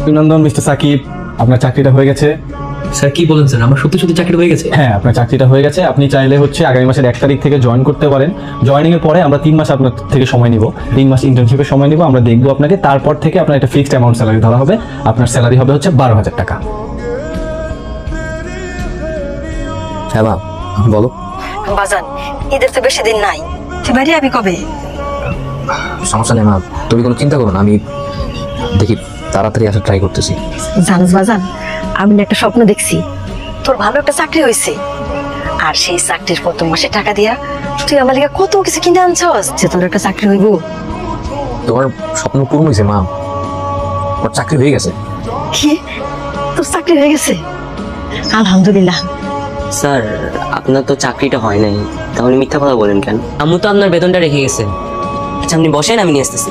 অভিনন্দন মিস্টার সাকিব, আপনার চাকরিটা হয়ে গেছে। স্যার কি বলেন স্যার, আমার সত্যি সত্যি চাকরি হয়ে গেছে? হ্যাঁ, আপনার চাকরিটা হয়ে গেছে। আপনি চাইলে আগামী মাসের 1 তারিখ থেকে জয়েন করতে পারেন। জয়েনিং এর পরে আমরা 3 মাস আপনার থেকে সময় নিব, 3 মাস ইন্টার্নশিপের সময় নিব। আমরা দেখবো আপনাকে, তারপর থেকে আপনার একটা ফিক্সড অ্যামাউন্ট স্যালারি ধরা হবে। আপনার স্যালারি হবে 12,000 টাকা। হ্যাঁ মা, বলো। বাজান, ঈদের তো বেশি দিন নাই, তুই বাড়ি আবি কবে? সমস্যা নেই মা, তুমি কোনো চিন্তা করো না, আমি দেখি তাড়াতাড়ি আসার ট্রাই করতেছি। জানিস বাজান, আমি না একটা স্বপ্ন দেখছি, তোর ভালো একটা চাকরি হয়েছে, আর সেই চাকরির প্রথম মাসে টাকা দিয়া তুই আমার লিগে কত কিছু কিনে আনছস যে তোর একটা চাকরি হইব। তোমার স্বপ্ন পূর্ণ হয়েছে মা, ওর চাকরি হয়ে গেছে। কি, তোর চাকরি হয়ে গেছে? আলহামদুলিল্লাহ। স্যার, আপনার তো চাকরিটা হয় নাই, তাহলে মিথ্যা কথা বলেন কেন? আম্মু তো আপনার বেতনটা রেখে গেছেন। আচ্ছা আপনি বসেন, আমি নিয়ে আসতেছি।